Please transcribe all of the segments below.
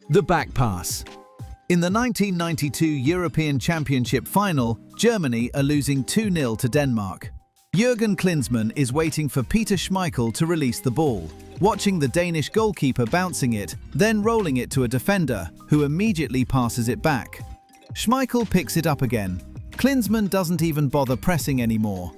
The back pass. In the 1992 European Championship final, Germany are losing 2-0 to Denmark. Jürgen Klinsmann is waiting for Peter Schmeichel to release the ball, watching the Danish goalkeeper bouncing it, then rolling it to a defender, who immediately passes it back. Schmeichel picks it up again. Klinsmann doesn't even bother pressing anymore.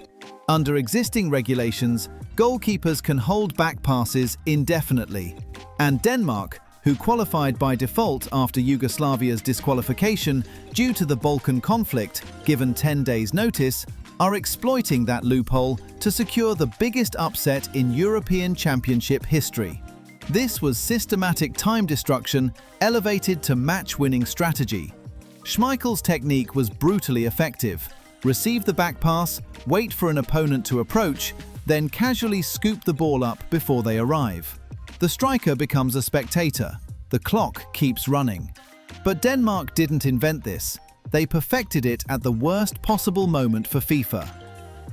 Under existing regulations, goalkeepers can hold back passes indefinitely, and Denmark, who qualified by default after Yugoslavia's disqualification due to the Balkan conflict, given 10 days' notice, are exploiting that loophole to secure the biggest upset in European Championship history. This was systematic time destruction elevated to match-winning strategy. Schmeichel's technique was brutally effective. Receive the back pass, wait for an opponent to approach, then casually scoop the ball up before they arrive. The striker becomes a spectator. The clock keeps running. But Denmark didn't invent this. They perfected it at the worst possible moment for FIFA.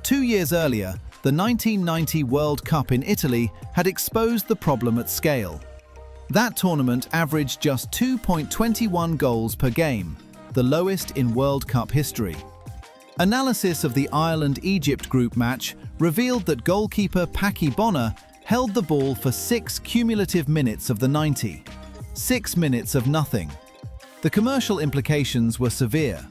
2 years earlier, the 1990 World Cup in Italy had exposed the problem at scale. That tournament averaged just 2.21 goals per game, the lowest in World Cup history. Analysis of the Ireland-Egypt group match revealed that goalkeeper Paki Bonner held the ball for 6 cumulative minutes of the 90. 6 minutes of nothing. The commercial implications were severe.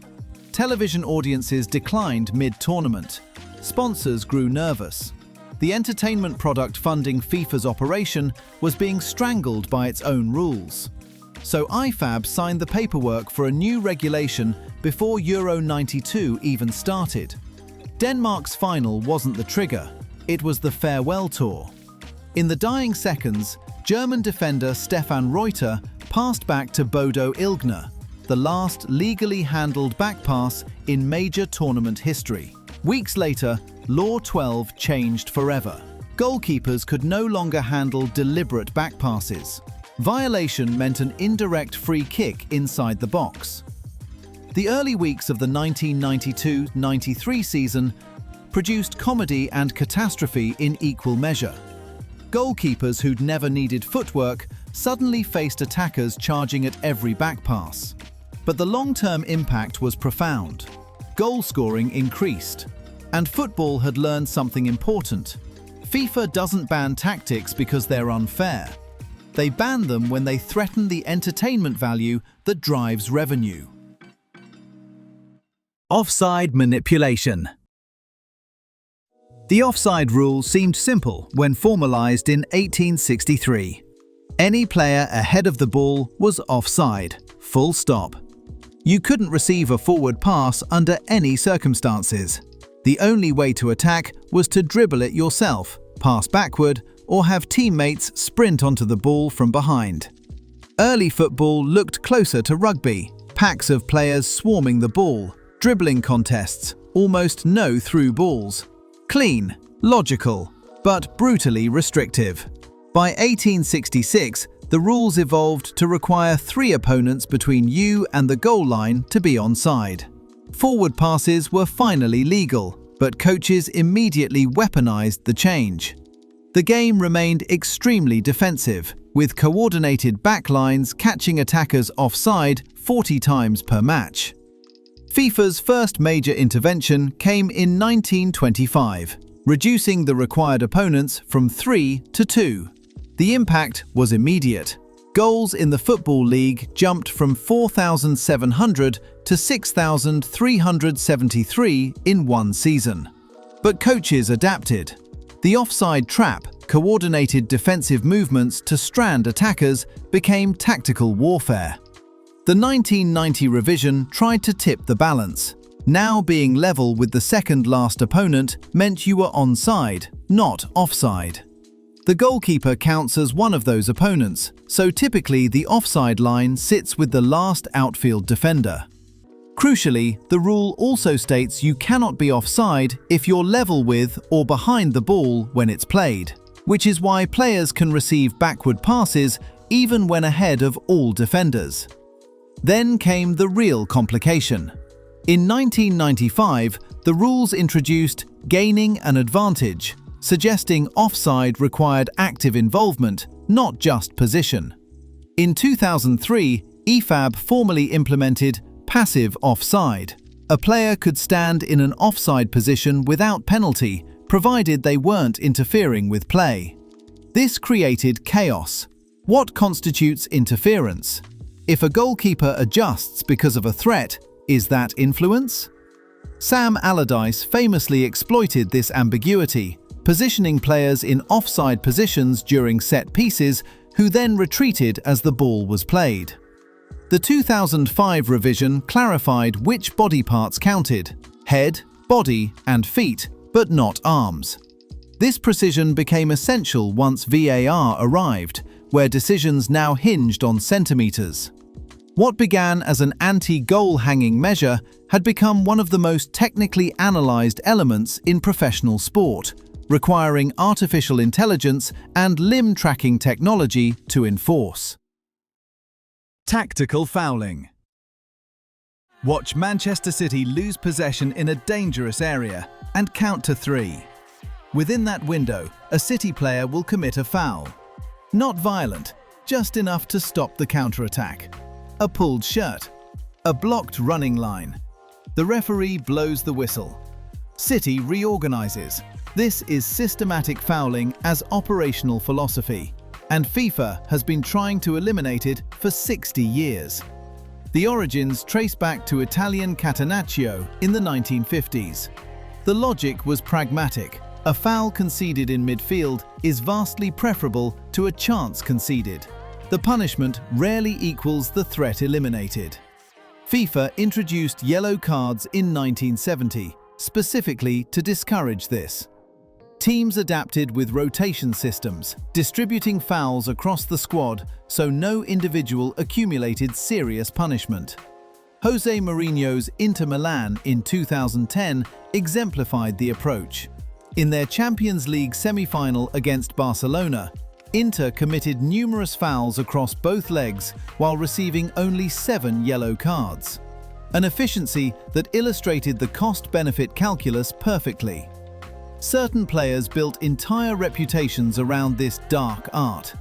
Television audiences declined mid-tournament. Sponsors grew nervous. The entertainment product funding FIFA's operation was being strangled by its own rules. So IFAB signed the paperwork for a new regulation before Euro 92 even started. Denmark's final wasn't the trigger. It was the farewell tour. In the dying seconds, German defender Stefan Reuter passed back to Bodo Illgner, the last legally handled back pass in major tournament history. Weeks later, Law 12 changed forever. Goalkeepers could no longer handle deliberate back passes. Violation meant an indirect free kick inside the box. The early weeks of the 1992-93 season produced comedy and catastrophe in equal measure. Goalkeepers who'd never needed footwork suddenly faced attackers charging at every back pass. But the long-term impact was profound. Goal scoring increased. And football had learned something important. FIFA doesn't ban tactics because they're unfair. They ban them when they threaten the entertainment value that drives revenue. Offside manipulation. The offside rule seemed simple when formalized in 1863. Any player ahead of the ball was offside, full stop. You couldn't receive a forward pass under any circumstances. The only way to attack was to dribble it yourself, pass backward, or have teammates sprint onto the ball from behind. Early football looked closer to rugby, packs of players swarming the ball, dribbling contests, almost no through balls. Clean, logical, but brutally restrictive. By 1866, the rules evolved to require 3 opponents between you and the goal line to be onside. Forward passes were finally legal, but coaches immediately weaponized the change. The game remained extremely defensive, with coordinated backlines catching attackers offside 40 times per match. FIFA's first major intervention came in 1925, reducing the required opponents from 3 to 2. The impact was immediate. Goals in the Football League jumped from 4,700 to 6,373 in one season. But coaches adapted. The offside trap, coordinated defensive movements to strand attackers, became tactical warfare. The 1990 revision tried to tip the balance. Now being level with the second-last opponent meant you were onside, not offside. The goalkeeper counts as one of those opponents, so typically the offside line sits with the last outfield defender. Crucially, the rule also states you cannot be offside if you're level with or behind the ball when it's played, which is why players can receive backward passes even when ahead of all defenders. Then came the real complication. In 1995, the rules introduced gaining an advantage, suggesting offside required active involvement, not just position. In 2003, EFAB formally implemented passive offside. A player could stand in an offside position without penalty, provided they weren't interfering with play. This created chaos. What constitutes interference? If a goalkeeper adjusts because of a threat, is that influence? Sam Allardyce famously exploited this ambiguity, positioning players in offside positions during set pieces who then retreated as the ball was played. The 2005 revision clarified which body parts counted: head, body, and feet, but not arms. This precision became essential once VAR arrived, where decisions now hinged on centimeters. What began as an anti-goal hanging measure had become one of the most technically analyzed elements in professional sport, requiring artificial intelligence and limb tracking technology to enforce. Tactical fouling. Watch Manchester City lose possession in a dangerous area and count to 3. Within that window, a City player will commit a foul. Not violent, just enough to stop the counter-attack. A pulled shirt. A blocked running line. The referee blows the whistle. City reorganizes. This is systematic fouling as operational philosophy, and FIFA has been trying to eliminate it for 60 years. The origins trace back to Italian Catenaccio in the 1950s. The logic was pragmatic. A foul conceded in midfield is vastly preferable to a chance conceded. The punishment rarely equals the threat eliminated. FIFA introduced yellow cards in 1970, specifically to discourage this. Teams adapted with rotation systems, distributing fouls across the squad so no individual accumulated serious punishment. Jose Mourinho's Inter Milan in 2010 exemplified the approach. In their Champions League semi-final against Barcelona, Inter committed numerous fouls across both legs while receiving only 7 yellow cards. An efficiency that illustrated the cost-benefit calculus perfectly. Certain players built entire reputations around this dark art.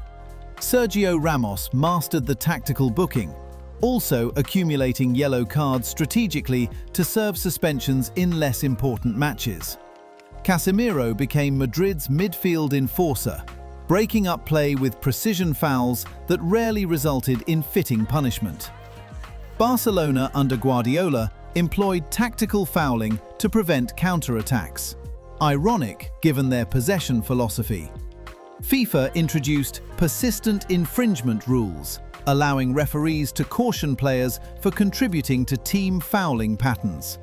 Sergio Ramos mastered the tactical booking, also accumulating yellow cards strategically to serve suspensions in less important matches. Casemiro became Madrid's midfield enforcer, breaking up play with precision fouls that rarely resulted in fitting punishment. Barcelona under Guardiola employed tactical fouling to prevent counter-attacks. Ironic given their possession philosophy. FIFA introduced persistent infringement rules, allowing referees to caution players for contributing to team fouling patterns.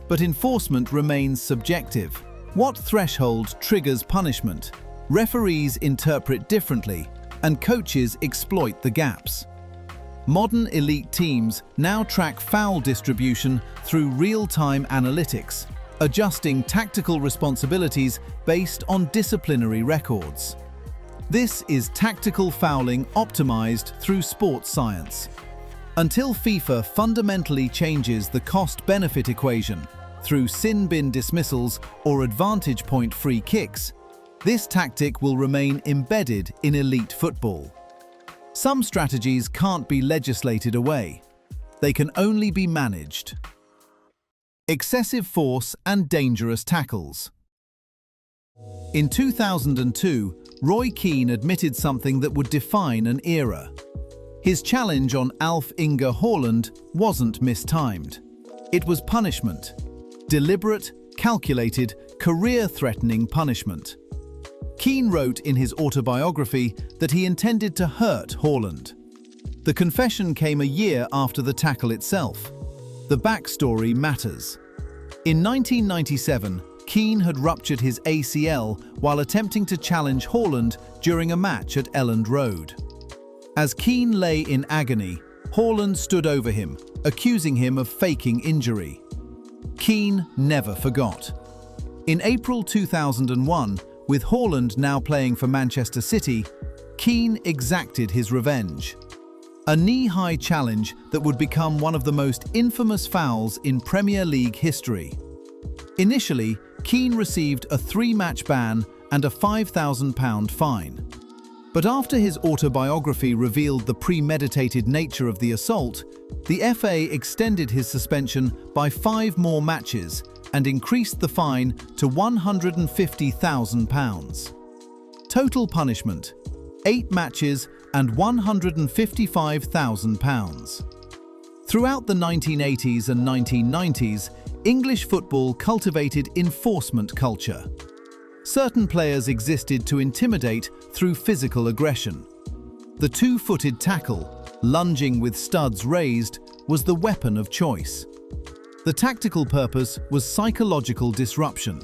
But enforcement remains subjective. What threshold triggers punishment? Referees interpret differently, and coaches exploit the gaps. Modern elite teams now track foul distribution through real-time analytics, adjusting tactical responsibilities based on disciplinary records. This is tactical fouling optimized through sports science. Until FIFA fundamentally changes the cost-benefit equation through sin bin dismissals or advantage point free kicks, this tactic will remain embedded in elite football. Some strategies can't be legislated away. They can only be managed. Excessive force and dangerous tackles. In 2002, Roy Keane admitted something that would define an era. His challenge on Alf Inge Haaland wasn't mistimed. It was punishment. Deliberate, calculated, career-threatening punishment. Keane wrote in his autobiography that he intended to hurt Haaland. The confession came a year after the tackle itself. The backstory matters. In 1997, Keane had ruptured his ACL while attempting to challenge Haaland during a match at Elland Road. As Keane lay in agony, Haaland stood over him, accusing him of faking injury. Keane never forgot. In April 2001, with Haaland now playing for Manchester City, Keane exacted his revenge. A knee-high challenge that would become one of the most infamous fouls in Premier League history. Initially, Keane received a 3-match ban and a £5,000 fine. But after his autobiography revealed the premeditated nature of the assault, the FA extended his suspension by 5 more matches and increased the fine to £150,000. Total punishment: 8 matches and £155,000. Throughout the 1980s and 1990s, English football cultivated enforcement culture. Certain players existed to intimidate through physical aggression. The two-footed tackle, lunging with studs raised, was the weapon of choice. The tactical purpose was psychological disruption.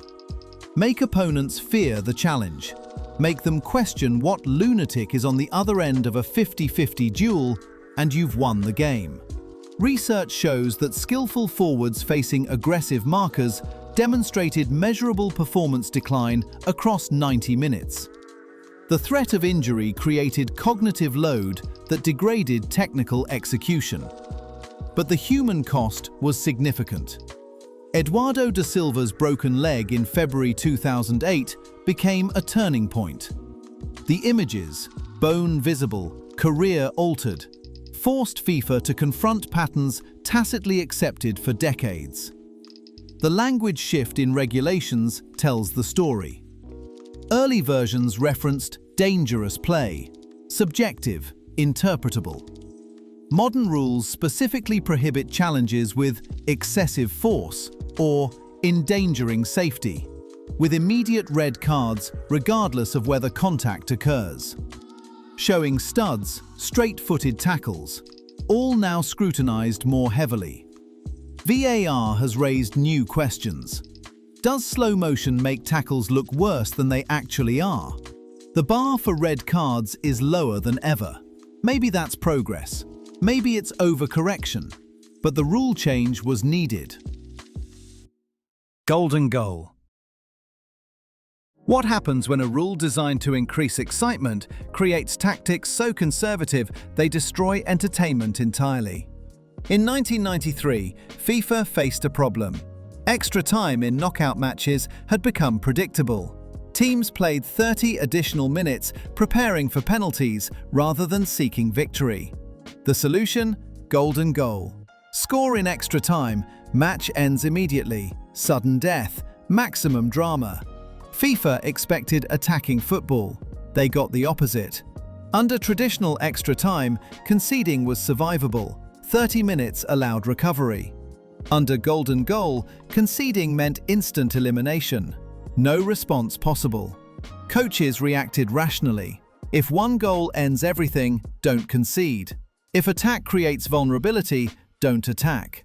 Make opponents fear the challenge. Make them question what lunatic is on the other end of a 50-50 duel, and you've won the game. Research shows that skillful forwards facing aggressive markers demonstrated measurable performance decline across 90 minutes. The threat of injury created cognitive load that degraded technical execution. But the human cost was significant. Eduardo da Silva's broken leg in February 2008 became a turning point. The images, bone visible, career altered, forced FIFA to confront patterns tacitly accepted for decades. The language shift in regulations tells the story. Early versions referenced dangerous play, subjective, interpretable. Modern rules specifically prohibit challenges with excessive force or endangering safety, with immediate red cards regardless of whether contact occurs. Showing studs, straight-footed tackles, all now scrutinized more heavily. VAR has raised new questions. Does slow motion make tackles look worse than they actually are? The bar for red cards is lower than ever. Maybe that's progress. Maybe it's overcorrection. But the rule change was needed. Golden goal. What happens when a rule designed to increase excitement creates tactics so conservative they destroy entertainment entirely? In 1993, FIFA faced a problem. Extra time in knockout matches had become predictable. Teams played 30 additional minutes preparing for penalties rather than seeking victory. The solution? Golden goal. Score in extra time, match ends immediately, sudden death, maximum drama. FIFA expected attacking football. They got the opposite. Under traditional extra time, conceding was survivable. 30 minutes allowed recovery. Under golden goal, conceding meant instant elimination. No response possible. Coaches reacted rationally. If one goal ends everything, don't concede. If attack creates vulnerability, don't attack.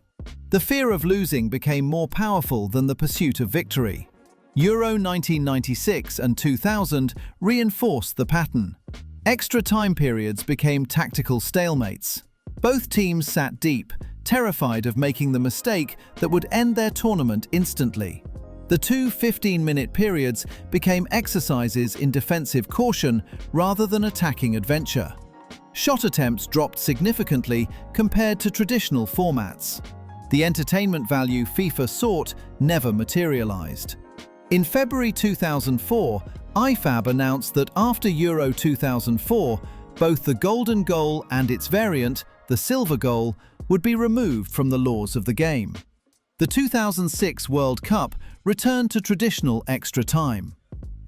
The fear of losing became more powerful than the pursuit of victory. Euro 1996 and 2000 reinforced the pattern. Extra time periods became tactical stalemates. Both teams sat deep, terrified of making the mistake that would end their tournament instantly. The two 15-minute periods became exercises in defensive caution rather than attacking adventure. Shot attempts dropped significantly compared to traditional formats. The entertainment value FIFA sought never materialized. In February 2004, IFAB announced that after Euro 2004, both the golden goal and its variant, the silver goal, would be removed from the laws of the game. The 2006 World Cup returned to traditional extra time.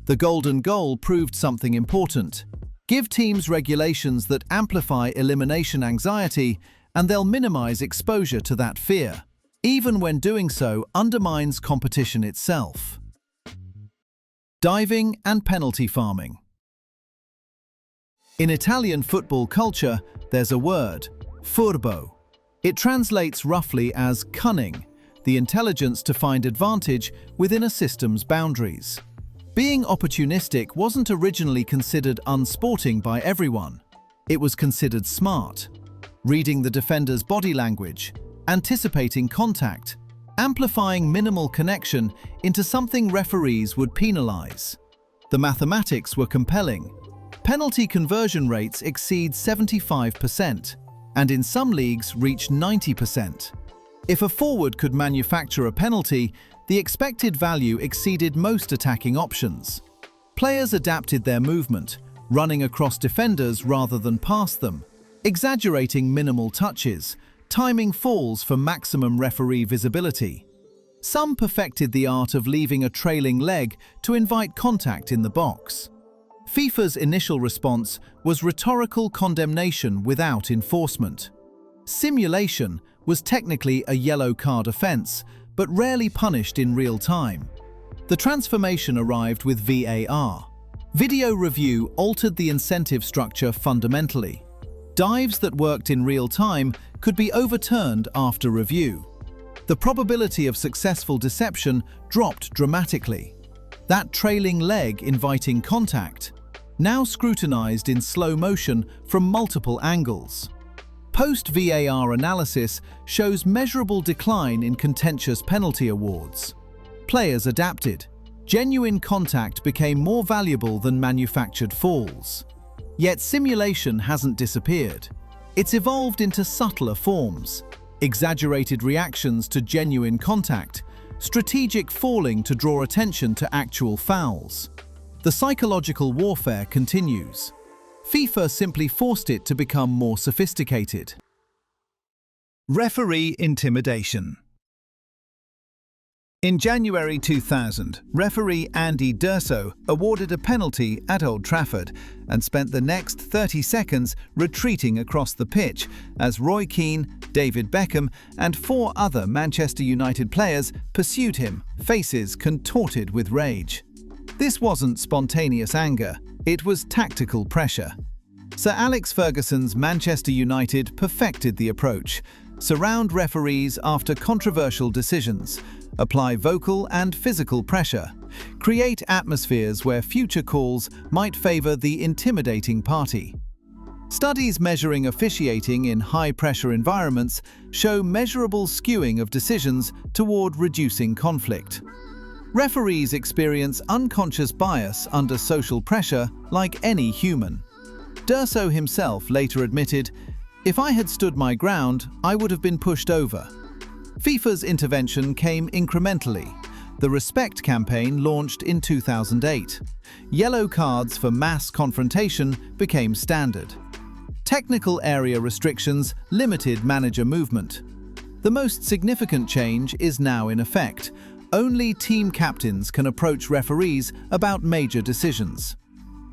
The golden goal proved something important. Give teams regulations that amplify elimination anxiety, and they'll minimize exposure to that fear, even when doing so undermines competition itself. Diving and penalty farming. In Italian football culture, there's a word, furbo. It translates roughly as cunning, the intelligence to find advantage within a system's boundaries. Being opportunistic wasn't originally considered unsporting by everyone. It was considered smart. Reading the defender's body language, anticipating contact, amplifying minimal connection into something referees would penalize. The mathematics were compelling. Penalty conversion rates exceed 75%, and in some leagues reach 90%. If a forward could manufacture a penalty, the expected value exceeded most attacking options. Players adapted their movement, running across defenders rather than past them, exaggerating minimal touches, timing falls for maximum referee visibility. Some perfected the art of leaving a trailing leg to invite contact in the box. FIFA's initial response was rhetorical condemnation without enforcement. Simulation was technically a yellow card offence, but rarely punished in real time. The transformation arrived with VAR. Video review altered the incentive structure fundamentally. Dives that worked in real time could be overturned after review. The probability of successful deception dropped dramatically. That trailing leg inviting contact, now scrutinized in slow motion from multiple angles. Post-VAR analysis shows measurable decline in contentious penalty awards. Players adapted. Genuine contact became more valuable than manufactured falls. Yet simulation hasn't disappeared. It's evolved into subtler forms. Exaggerated reactions to genuine contact, strategic falling to draw attention to actual fouls. The psychological warfare continues. FIFA simply forced it to become more sophisticated. Referee intimidation. In January 2000, referee Andy D'Urso awarded a penalty at Old Trafford and spent the next 30 seconds retreating across the pitch as Roy Keane, David Beckham and 4 other Manchester United players pursued him, faces contorted with rage. This wasn't spontaneous anger, it was tactical pressure. Sir Alex Ferguson's Manchester United perfected the approach: surround referees after controversial decisions, apply vocal and physical pressure, create atmospheres where future calls might favour the intimidating party. Studies measuring officiating in high-pressure environments show measurable skewing of decisions toward reducing conflict. Referees experience unconscious bias under social pressure like any human. D'Urso himself later admitted, "If I had stood my ground, I would have been pushed over." FIFA's intervention came incrementally. The Respect campaign launched in 2008. Yellow cards for mass confrontation became standard. Technical area restrictions limited manager movement. The most significant change is now in effect. Only team captains can approach referees about major decisions.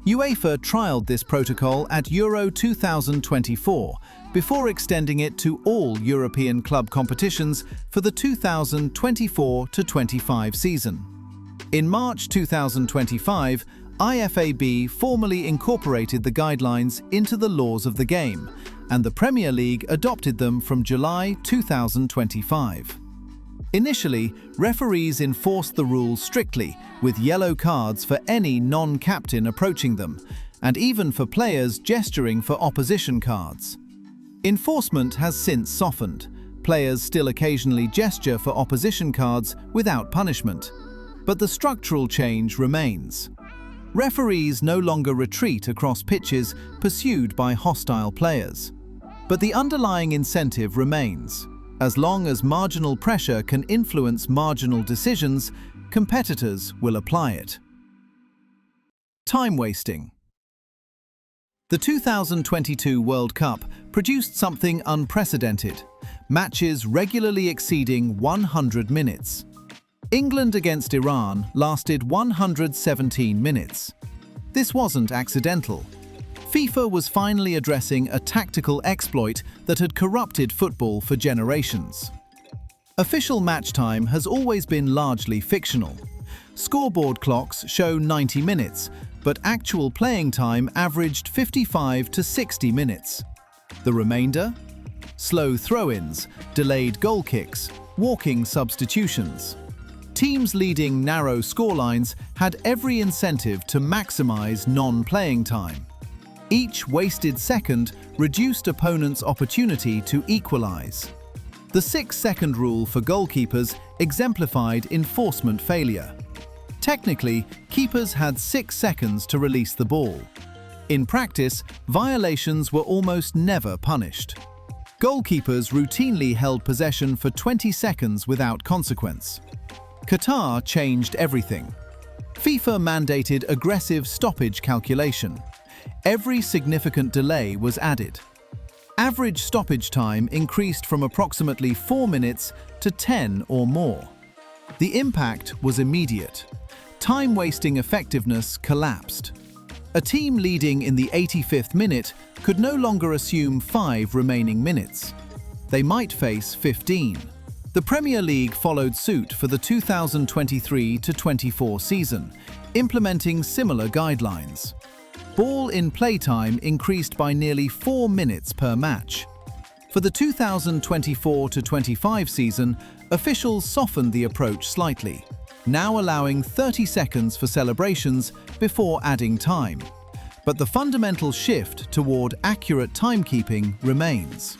UEFA trialled this protocol at Euro 2024 before extending it to all European club competitions for the 2024-25 season. In March 2025, IFAB formally incorporated the guidelines into the laws of the game, and the Premier League adopted them from July 2025. Initially, referees enforced the rules strictly, with yellow cards for any non-captain approaching them, and even for players gesturing for opposition cards. Enforcement has since softened. Players still occasionally gesture for opposition cards without punishment, but the structural change remains. Referees no longer retreat across pitches pursued by hostile players. But the underlying incentive remains. As long as marginal pressure can influence marginal decisions, competitors will apply it. Time wasting. The 2022 World Cup produced something unprecedented: matches regularly exceeding 100 minutes. England against Iran lasted 117 minutes. This wasn't accidental. FIFA was finally addressing a tactical exploit that had corrupted football for generations. Official match time has always been largely fictional. Scoreboard clocks show 90 minutes, but actual playing time averaged 55 to 60 minutes. The remainder? Slow throw-ins, delayed goal kicks, walking substitutions. Teams leading narrow scorelines had every incentive to maximize non-playing time. Each wasted second reduced opponents' opportunity to equalize. The 6-second rule for goalkeepers exemplified enforcement failure. Technically, keepers had 6 seconds to release the ball. In practice, violations were almost never punished. Goalkeepers routinely held possession for 20 seconds without consequence. Qatar changed everything. FIFA mandated aggressive stoppage calculation. every significant delay was added. Average stoppage time increased from approximately 4 minutes to 10 or more. The impact was immediate. Time-wasting effectiveness collapsed. A team leading in the 85th minute could no longer assume 5 remaining minutes. They might face 15. The Premier League followed suit for the 2023-24 season, implementing similar guidelines. Ball in play time increased by nearly 4 minutes per match. For the 2024-25 season, officials softened the approach slightly, now allowing 30 seconds for celebrations before adding time. But the fundamental shift toward accurate timekeeping remains.